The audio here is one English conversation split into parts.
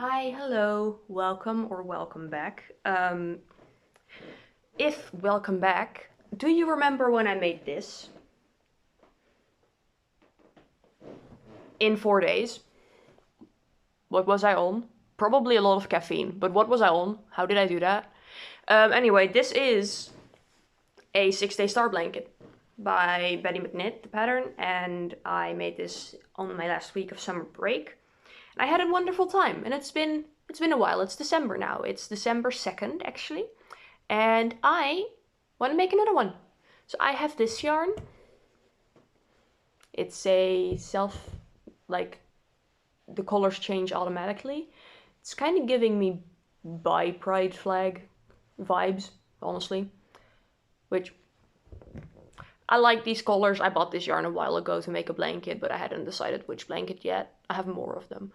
Hi, hello, welcome or welcome back. If welcome back, do you remember when I made this? In 4 days. What was I on? Probably a lot of caffeine, but what was I on? How did I do that? Anyway, this is a 6-day star blanket by Betty McNitt, the pattern, and I made this on my last week of summer break. And I had a wonderful time, and it's been a while. It's December now. It's December 2nd, actually. And I want to make another one. So I have this yarn. It's a the colors change automatically. It's kind of giving me bi pride flag vibes, honestly. Which, I like these colors. I bought this yarn a while ago to make a blanket, but I hadn't decided which blanket yet. I have more of them.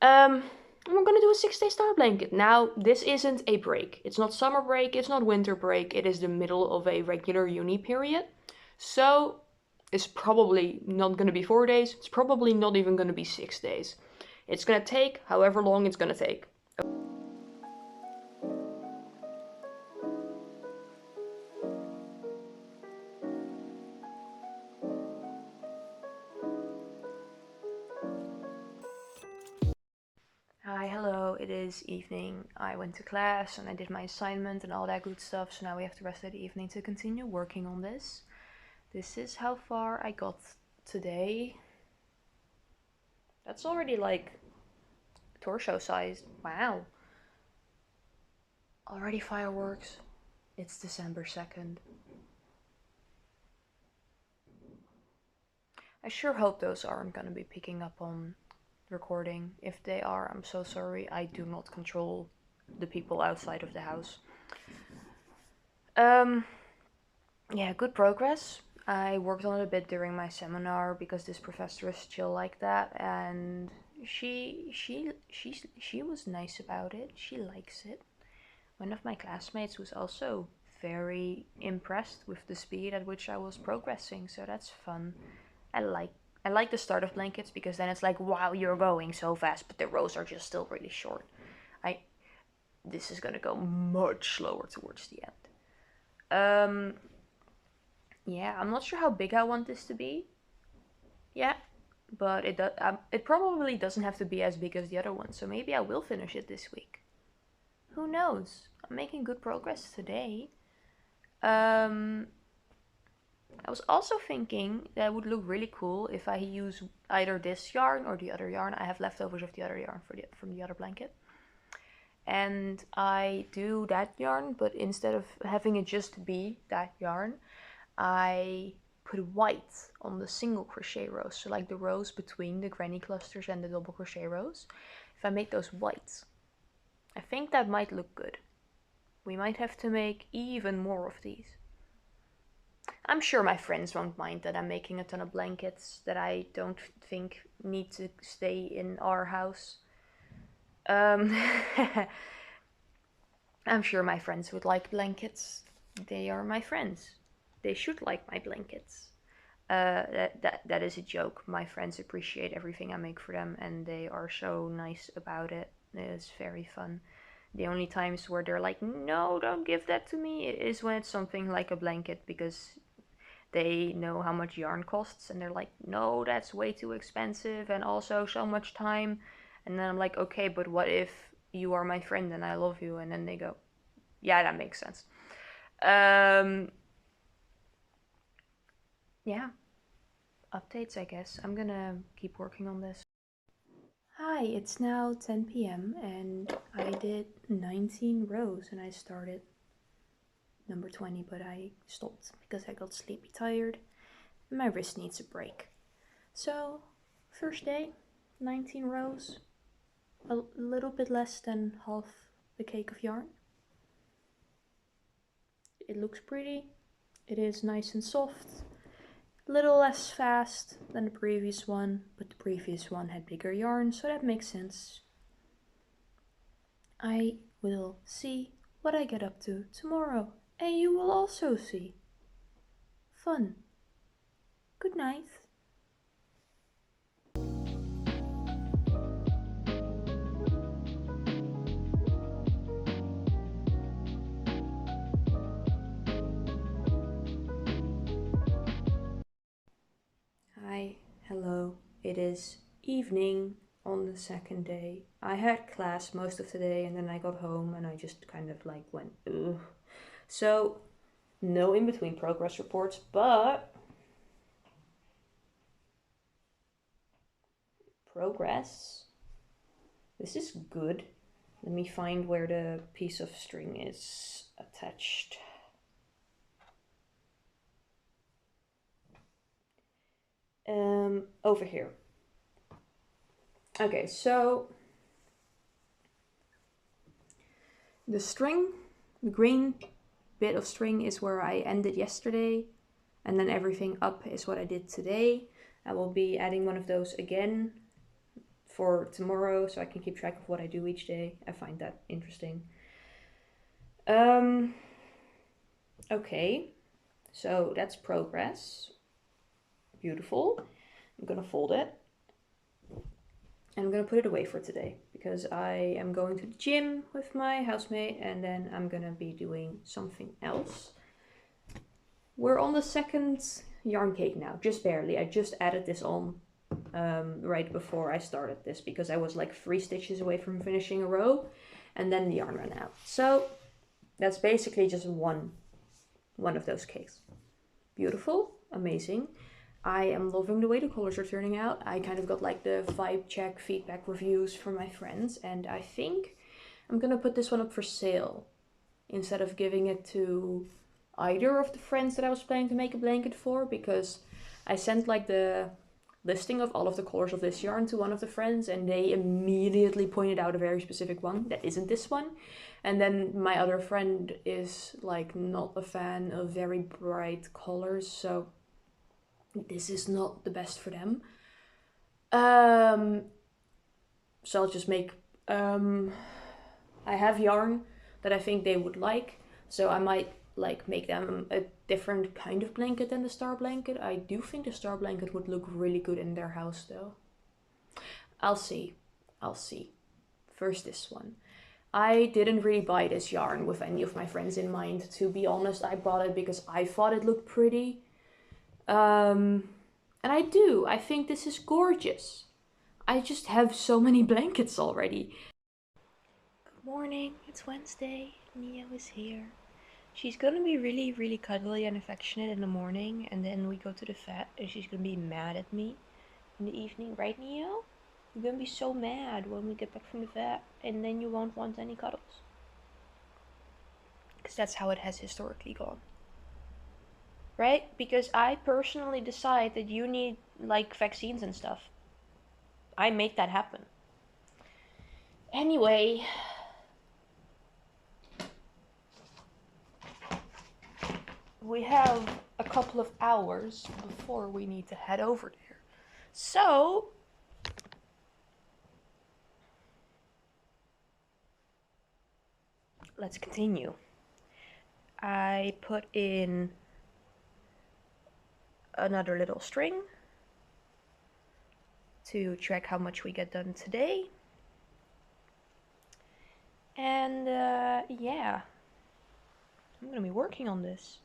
We're gonna do a 6-day star blanket. Now, this isn't a break. It's not summer break, it's not winter break, it is the middle of a regular uni period. So, it's probably not gonna be 4 days, it's probably not even gonna be 6 days. It's gonna take however long it's gonna take. Hi, hello, it is evening. I went to class and I did my assignment and all that good stuff, so now we have the rest of the evening to continue working on this. This is how far I got today. That's already like torso sized. Wow. Already fireworks. It's December 2nd. I sure hope those aren't gonna be picking up on recording. If they are, I'm so sorry. I do not control the people outside of the house. Yeah, good progress. I worked on it a bit during my seminar because this professor is chill like that, and she was nice about it. She likes it. One of my classmates was also very impressed with the speed at which I was progressing, so that's fun. I like I like the start of blankets because then it's like, wow, you're going so fast, but the rows are just still really short. I This is gonna go much slower towards the end. Yeah, I'm not sure how big I want this to be. Yeah, but it probably doesn't have to be as big as the other one, so maybe I will finish it this week. Who knows? I'm making good progress today. I was also thinking that it would look really cool if I use either this yarn or the other yarn. I have leftovers of the other yarn from the other blanket. And I do that yarn, but instead of having it just be that yarn, I put white on the single crochet rows, so like the rows between the granny clusters and the double crochet rows. If I make those white, I think that might look good. We might have to make even more of these. I'm sure my friends won't mind that I'm making a ton of blankets that I don't think need to stay in our house. Um, I'm sure my friends would like blankets. They are my friends. They should like my blankets. That is a joke. My friends appreciate everything I make for them, and they are so nice about it. It's very fun. The only times where they're like, "No, don't give that to me," is when it's something like a blanket, because they know how much yarn costs, and they're like, "No, that's way too expensive, and also so much time." And then I'm like, "Okay, but what if you are my friend and I love you?" And then they go, "Yeah, that makes sense." Um, yeah, updates, I guess. I'm gonna keep working on this. Hi, it's now 10 p.m. and I did 19 rows and I started number 20, but I stopped because I got sleepy tired and my wrist needs a break. So, first day, 19 rows, a little bit less than half the cake of yarn. It looks pretty, it is nice and soft, a little less fast than the previous one, but the previous one had bigger yarn, so that makes sense. I will see what I get up to tomorrow, and you will also see. Fun. Good night. it is evening on the second day. I had class most of the day and then I got home and I just kind of like went, ugh. So, no in between progress reports, but progress. This is good. Let me find where the piece of string is attached. Over here. Okay, so the string, the green bit of string is where I ended yesterday, and then everything up is what I did today. I will be adding one of those again for tomorrow so I can keep track of what I do each day. I find that interesting. Okay, so that's progress. Beautiful. I'm gonna fold it. And I'm gonna put it away for today because I am going to the gym with my housemate and then I'm gonna be doing something else. We're on the second yarn cake now, just barely. I just added this on right before I started this because I was like 3 stitches away from finishing a row and then the yarn ran out. So that's basically just one of those cakes. Beautiful, amazing. I am loving the way the colors are turning out. I kind of got like the vibe check feedback reviews from my friends and I think I'm gonna put this one up for sale instead of giving it to either of the friends that I was planning to make a blanket for, because I sent like the listing of all of the colors of this yarn to one of the friends and they immediately pointed out a very specific one that isn't this one. And then my other friend is like not a fan of very bright colors, so this is not the best for them. So I'll just make, I have yarn that I think they would like, so I might like make them a different kind of blanket than the star blanket. I do think the star blanket would look really good in their house though. I'll see. First this one. I didn't really buy this yarn with any of my friends in mind, to be honest. I bought it because I thought it looked pretty. And I think this is gorgeous. I just have so many blankets already. Good morning, it's Wednesday. Nia is here. She's gonna be really, really cuddly and affectionate in the morning, and then we go to the vet, and she's gonna be mad at me in the evening, right, Neo? You're gonna be so mad when we get back from the vet, and then you won't want any cuddles. Because that's how it has historically gone. Right? Because I personally decide that you need, like, vaccines and stuff. I make that happen. Anyway, we have a couple of hours before we need to head over there. So, let's continue. I put in another little string to track how much we get done today. And yeah, I'm gonna be working on this.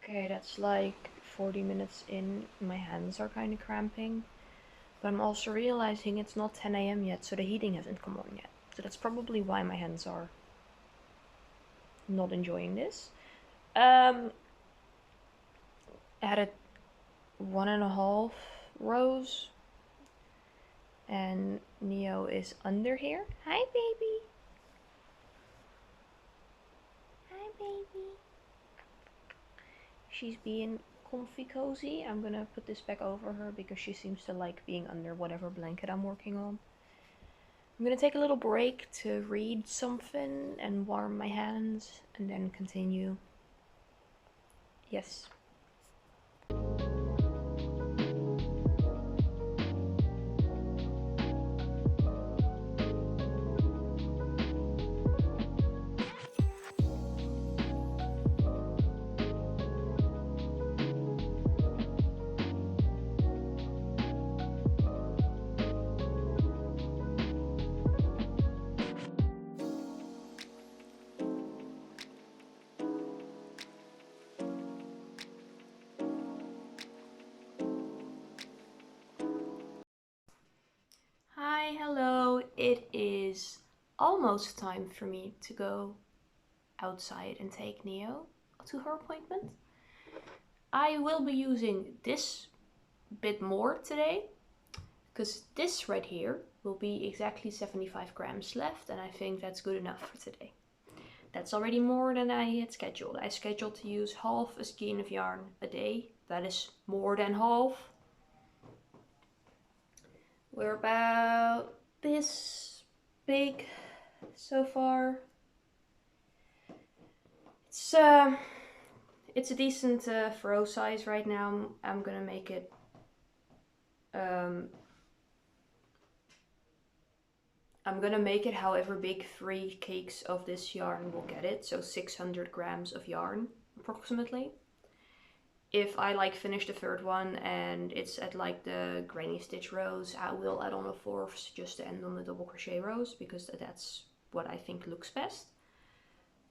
Okay, that's like 40 minutes in. My hands are kind of cramping. But I'm also realizing it's not 10 a.m. yet, so the heating hasn't come on yet. So that's probably why my hands are not enjoying this. Added 1.5 rows. And Neo is under here. Hi, baby. Hi, baby. She's being comfy cozy. I'm gonna put this back over her because she seems to like being under whatever blanket I'm working on. I'm gonna take a little break to read something and warm my hands and then continue. Yes. it is almost time for me to go outside and take Neo to her appointment. I will be using this bit more today, because this right here will be exactly 75 grams left, and I think that's good enough for today. That's already more than I had scheduled. I scheduled to use half a skein of yarn a day. That is more than half. We're about this big so far. It's a decent throw size right now. I'm gonna make it I'm gonna make it however big 3 cakes of this yarn will get it, so 600 grams of yarn approximately. If I like finish the third one and it's at like the granny stitch rows, I will add on a fourth just to end on the double crochet rows, because that's what I think looks best.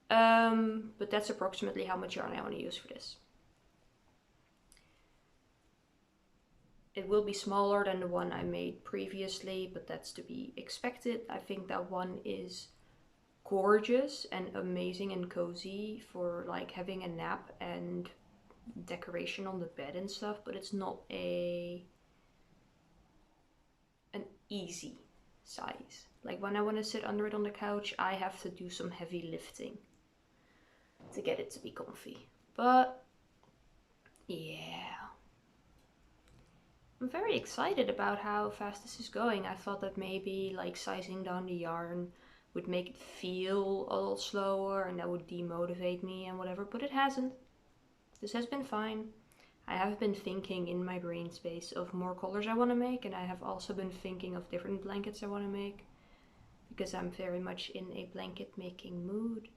But that's approximately how much yarn I want to use for this. It will be smaller than the one I made previously, but that's to be expected. I think that one is gorgeous and amazing and cozy for like having a nap and decoration on the bed and stuff, but it's not an easy size. Like when I want to sit under it on the couch, I have to do some heavy lifting to get it to be comfy. But yeah, I'm very excited about how fast this is going. I thought that maybe like sizing down the yarn would make it feel a little slower and that would demotivate me and whatever, but it hasn't. This has been fine. I have been thinking in my brain space of more colors I want to make, and I have also been thinking of different blankets I want to make, because I'm very much in a blanket making mood.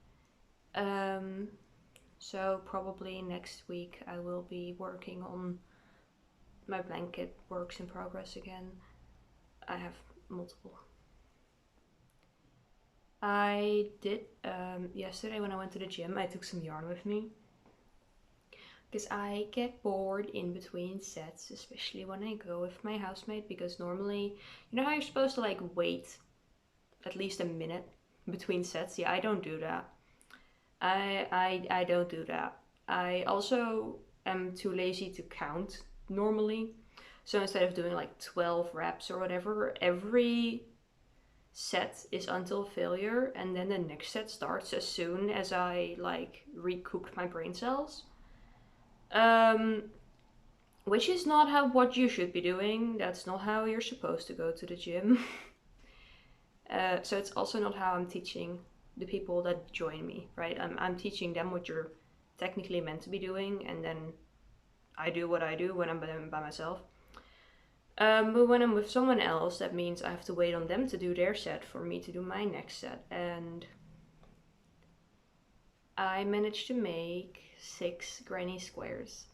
So probably next week I will be working on my blanket works in progress again. I have multiple. I did yesterday when I went to the gym, I took some yarn with me, because I get bored in between sets, especially when I go with my housemate, because normally, you know how you're supposed to like wait at least a minute between sets? Yeah, I don't do that. I don't do that. I also am too lazy to count normally. So instead of doing like 12 reps or whatever, every set is until failure, and then the next set starts as soon as I like recooked my brain cells. Which is not what you should be doing. That's not how you're supposed to go to the gym. So it's also not how I'm teaching the people that join me, right? I'm teaching them what you're technically meant to be doing, and then I do what I do when I'm by myself. But when I'm with someone else, that means I have to wait on them to do their set for me to do my next set. And I managed to make 6 granny squares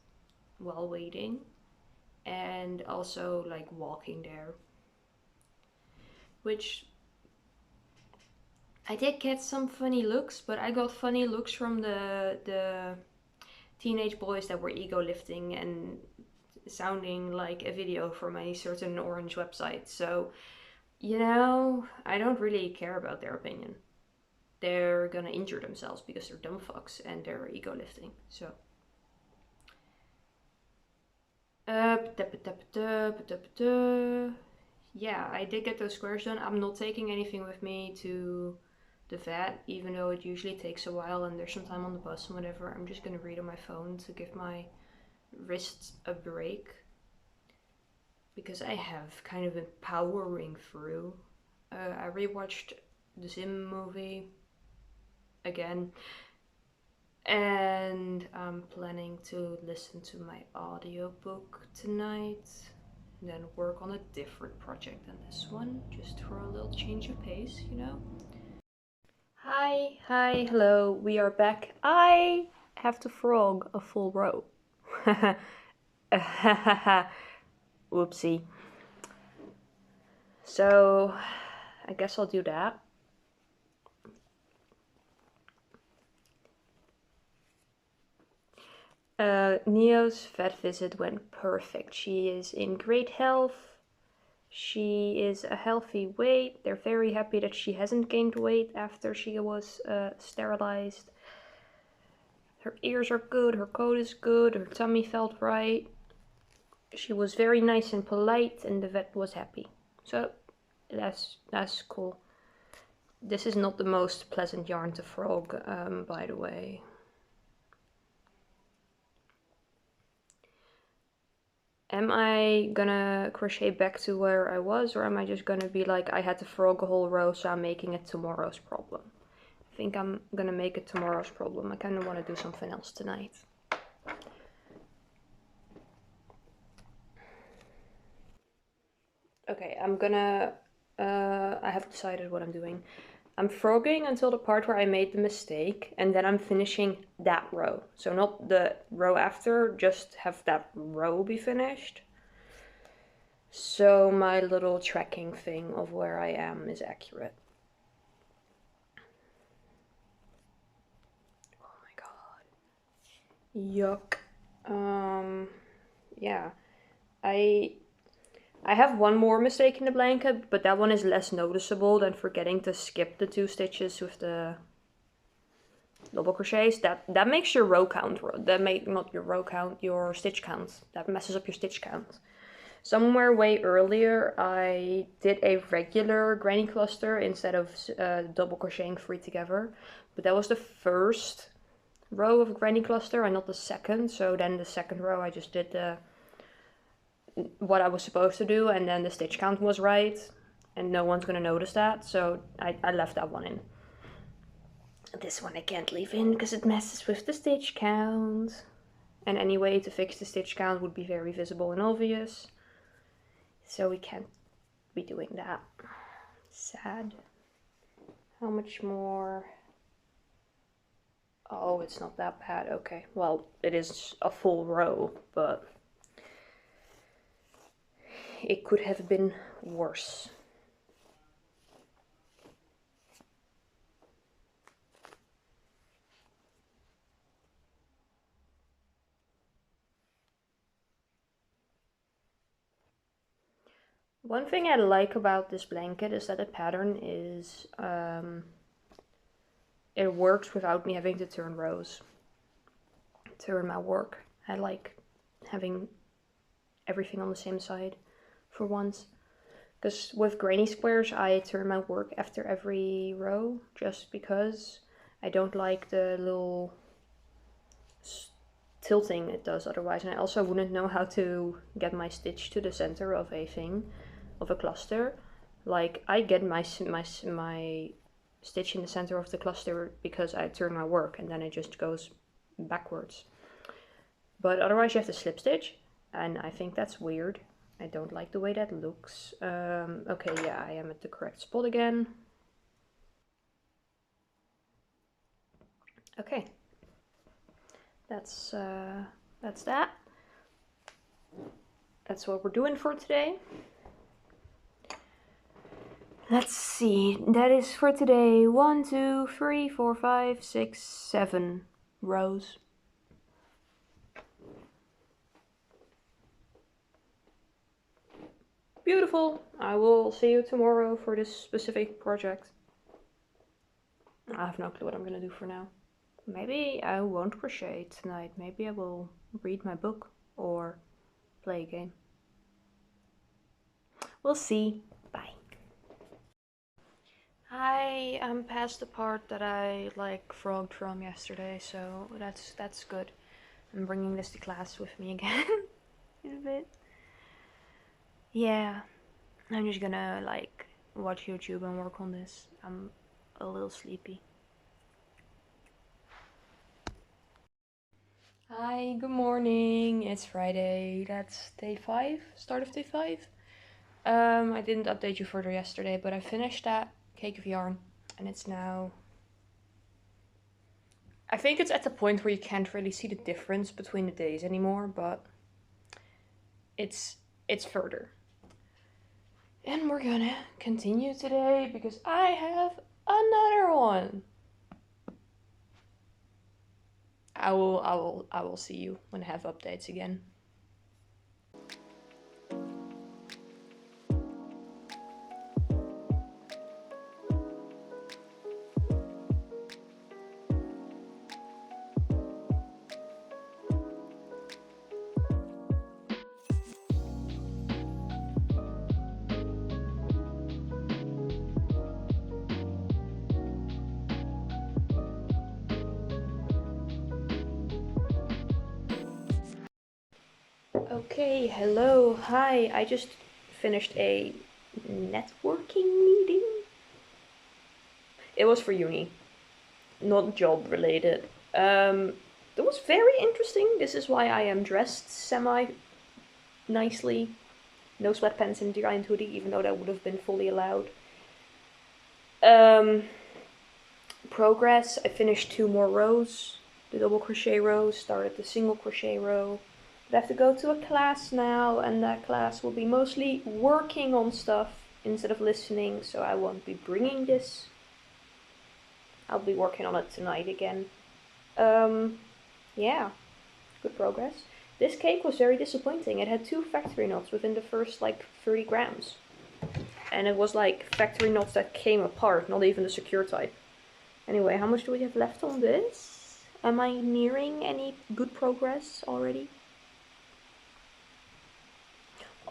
while waiting, and also like walking there, which I did get some funny looks, but I got funny looks from the teenage boys that were ego lifting and sounding like a video from a certain orange website. So, you know, I don't really care about their opinion. They're gonna injure themselves because they're dumb fucks and they're ego lifting. So yeah, I did get those squares done. I'm not taking anything with me to the vet, even though it usually takes a while and there's some time on the bus and whatever. I'm just gonna read on my phone to give my wrists a break, because I have kind of been powering through. I rewatched the Sim movie again, and I'm planning to listen to my audiobook tonight, and then work on a different project than this one, just for a little change of pace, you know? Hi, hello, we are back. I have to frog a full row. Whoopsie. So, I guess I'll do that. Neo's vet visit went perfect. She is in great health. She is a healthy weight. They're very happy that she hasn't gained weight after she was sterilized. Her ears are good, her coat is good, her tummy felt right. She was very nice and polite, and the vet was happy. So that's cool. This is not the most pleasant yarn to frog, by the way. Am I gonna crochet back to where I was, or am I just gonna be like, I had to frog a whole row, so I'm making it tomorrow's problem? I think I'm gonna make it tomorrow's problem. I kind of want to do something else tonight. Okay, I have decided what I'm doing. I'm frogging until the part where I made the mistake, and then I'm finishing that row. So not the row after, just have that row be finished. So my little tracking thing of where I am is accurate. Oh my god. Yuck. Yeah. I have one more mistake in the blanket, but that one is less noticeable than forgetting to skip the 2 stitches with the double crochets. That makes your row count, not your row count, your stitch count. That messes up your stitch count. Somewhere way earlier, I did a regular granny cluster instead of double crocheting 3 together, but that was the first row of granny cluster and not the second. So then the second row I just did what I was supposed to do, and then the stitch count was right, and no one's gonna notice that, so I left that one in. This one I can't leave in because it messes with the stitch count, and any way to fix the stitch count would be very visible and obvious, so we can't be doing that. Sad. How much more? Oh, it's not that bad. Okay, well, it is a full row, but it could have been worse. One thing I like about this blanket is that the pattern is, it works without me having to turn rows, turn my work. I like having everything on the same side for once. Because with granny squares, I turn my work after every row, just because I don't like the little tilting it does otherwise. And I also wouldn't know how to get my stitch to the center of a thing, of a cluster. Like, I get my stitch in the center of the cluster because I turn my work, and then it just goes backwards. But otherwise you have to slip stitch, and I think that's weird. I don't like the way that looks. Okay, yeah, I am at the correct spot again. Okay, that's that. That's what we're doing for today. Let's see, that is for today 1, 2, 3, 4, 5, 6, 7 rows. Beautiful. I will see you tomorrow for this specific project. I have no clue what I'm gonna do for now. Maybe I won't crochet tonight. Maybe I will read my book or play a game. We'll see. Bye. I'm past the part that I like frogged from yesterday, so that's good. I'm bringing this to class with me again in a bit. Yeah, I'm just gonna like watch YouTube and work on this. I'm a little sleepy. Hi, good morning. It's Friday. That's day 5, start of day 5. I didn't update you further yesterday, but I finished that cake of yarn, and it's now, I think it's at the point where you can't really see the difference between the days anymore, but it's further. And we're gonna continue today because I have another one. I will see you when I have updates again. Okay, hello, hi. I just finished a networking meeting. It was for uni, not job related. It was very interesting. This is why I am dressed semi nicely. No sweatpants and giant hoodie, even though that would have been fully allowed. Um, Progress. I finished 2 more rows. The double crochet row, started the single crochet row. But I have to go to a class now, and that class will be mostly working on stuff instead of listening, so I won't be bringing this. I'll be working on it tonight again. Yeah, good progress. This cake was very disappointing. It had 2 factory knots within the first like 30 grams. And it was like factory knots that came apart, not even the secure type. Anyway, how much do we have left on this? Am I nearing any good progress already?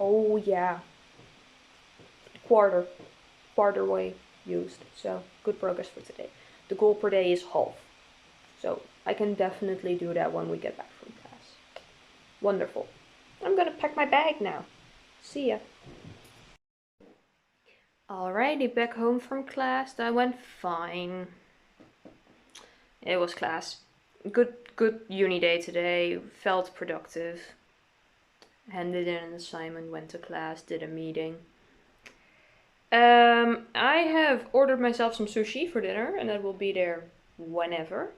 Oh yeah, quarter way used, so good progress for today. The goal per day is half, so I can definitely do that when we get back from class. Wonderful. I'm gonna pack my bag now. See ya. Alrighty, back home from class. That went fine. It was class. Good uni day today. Felt productive. Handed in an assignment, went to class, did a meeting. I have ordered myself some sushi for dinner, and that will be there whenever.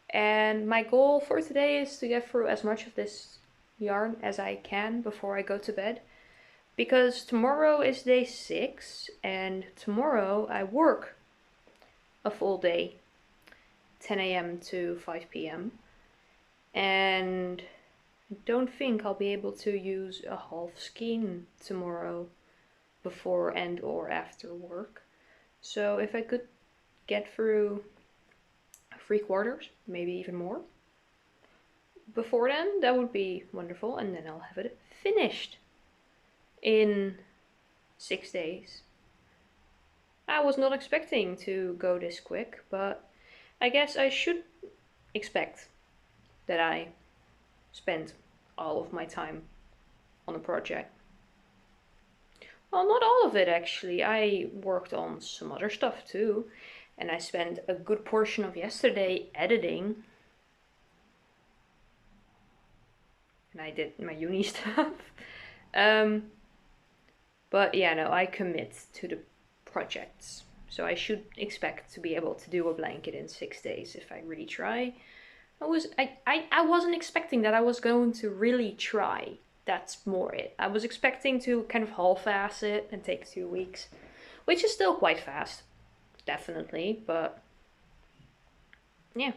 And my goal for today is to get through as much of this yarn as I can before I go to bed. Because tomorrow is day 6, and tomorrow I work a full day, 10 a.m. to 5 p.m. And I don't think I'll be able to use a half skein tomorrow before and or after work. So if I could get through 3/4, maybe even more, before then, that would be wonderful, and then I'll have it finished in 6 days. I was not expecting to go this quick, but I guess I should expect that I spend all of my time on a project. Well, not all of it actually. I worked on some other stuff too, and I spent a good portion of yesterday editing. And I did my uni stuff. But yeah, no, I commit to the projects. So I should expect to be able to do a blanket in 6 days if I really try. I wasn't expecting that I was going to really try. That's more it. I was expecting to kind of half-ass it and take 2 weeks, which is still quite fast, definitely. But yeah,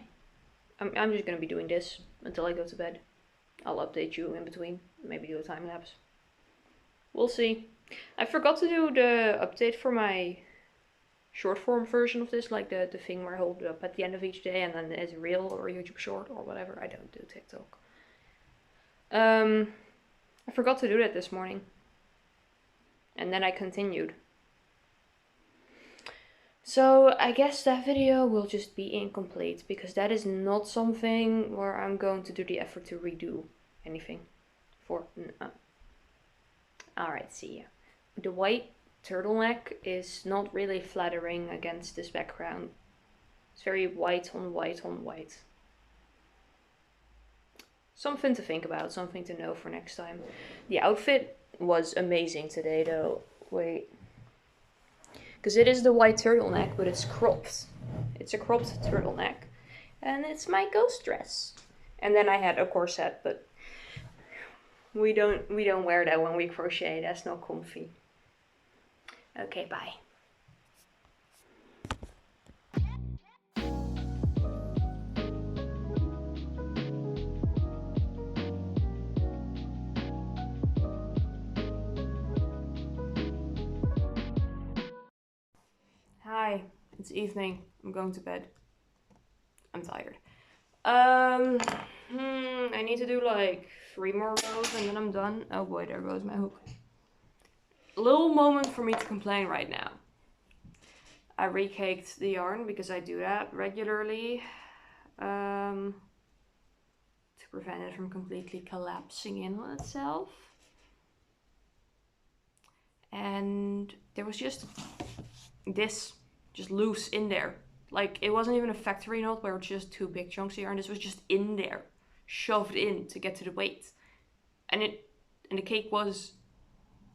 I'm just gonna be doing this until I go to bed. I'll update you in between, maybe do a time lapse. We'll see. I forgot to do the update for my short form version of this, like the thing where I hold it up at the end of each day and then it's a reel or a YouTube short or whatever. I don't do TikTok. I forgot to do that this morning. And then I continued. So I guess that video will just be incomplete because that is not something where I'm going to do the effort to redo anything for. Alright, see ya. The white turtleneck is not really flattering against this background. It's very white on white on white. Something to think about, something to know for next time. The outfit was amazing today though. Wait. Because it is the white turtleneck, but it's cropped. It's a cropped turtleneck. And it's my ghost dress. And then I had a corset, but we don't wear that when we crochet. That's not comfy. Okay, bye. Hi, it's evening. I'm going to bed. I'm tired. I need to do like 3 more rows and then I'm done. Oh boy, there goes my hook. Little moment for me to complain right now. I recaked the yarn because I do that regularly. To prevent it from completely collapsing in on itself. And there was just this just loose in there. Like, it wasn't even a factory knot where it's just two big chunks here, and this was just in there, shoved in to get to the weight. And the cake was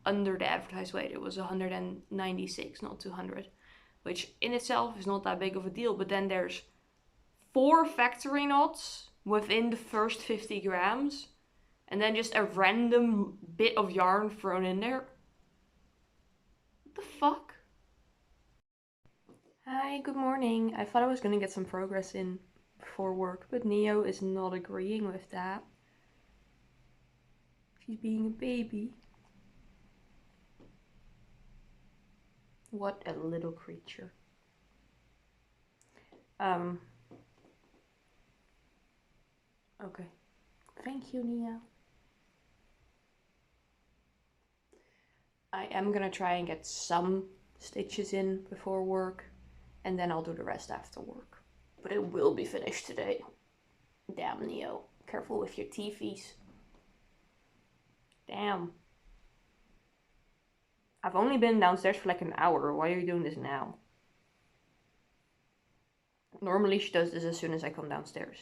under the advertised weight. It was 196, not 200, which in itself is not that big of a deal. But then there's 4 factory knots within the first 50 grams, and then just a random bit of yarn thrown in there. What the fuck? Hi, good morning. I thought I was gonna get some progress in before work, but Neo is not agreeing with that. She's being a baby. What a little creature. Okay. Thank you, Neo. I am gonna try and get some stitches in before work, and then I'll do the rest after work. But it will be finished today. Damn, Neo. Careful with your teethies. Damn. I've only been downstairs for like an hour. Why are you doing this now? Normally she does this as soon as I come downstairs.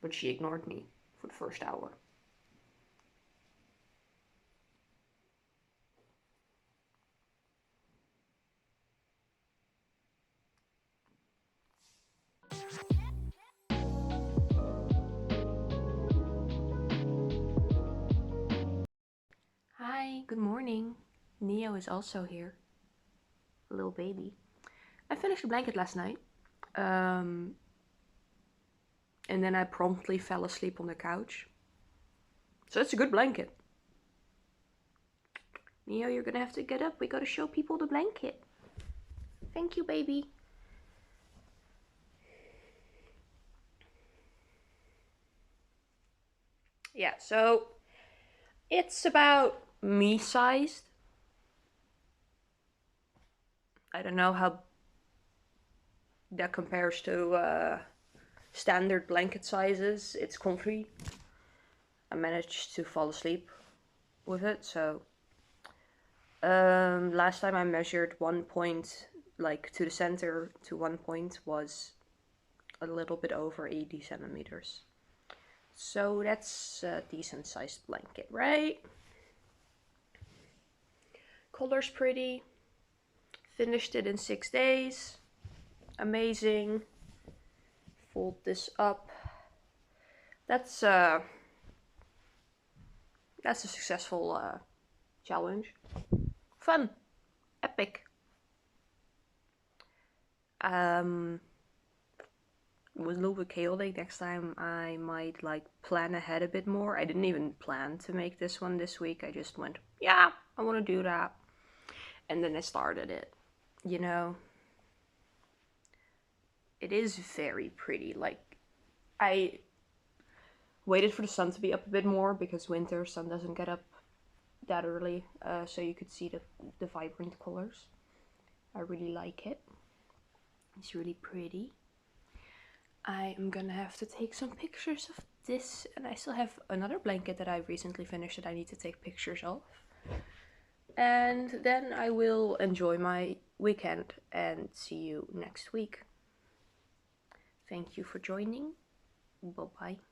But she ignored me for the first hour. Hi, good morning. Neo is also here. A little baby. I finished the blanket last night. And then I promptly fell asleep on the couch. So it's a good blanket. Neo, you're gonna have to get up. We gotta show people the blanket. Thank you, baby. Yeah, so it's about me-sized. I don't know how that compares to standard blanket sizes. It's comfy. I managed to fall asleep with it, so last time I measured 1 point, like to the center to 1 point, was a little bit over 80 centimeters. So that's a decent sized blanket, right? Color's pretty. Finished it in 6 days. Amazing. Fold this up. That's a successful challenge. Fun. Epic. It was a little bit chaotic. Next time I might like plan ahead a bit more. I didn't even plan to make this one this week. I just went, yeah, I want to do that. And then I started it, you know. It is very pretty. Like, I waited for the sun to be up a bit more because winter sun doesn't get up that early, so you could see the vibrant colors. I really like it. It's really pretty. I am gonna have to take some pictures of this, and I still have another blanket that I recently finished that I need to take pictures of. And then I will enjoy my weekend and see you next week. Thank you for joining. Bye-bye.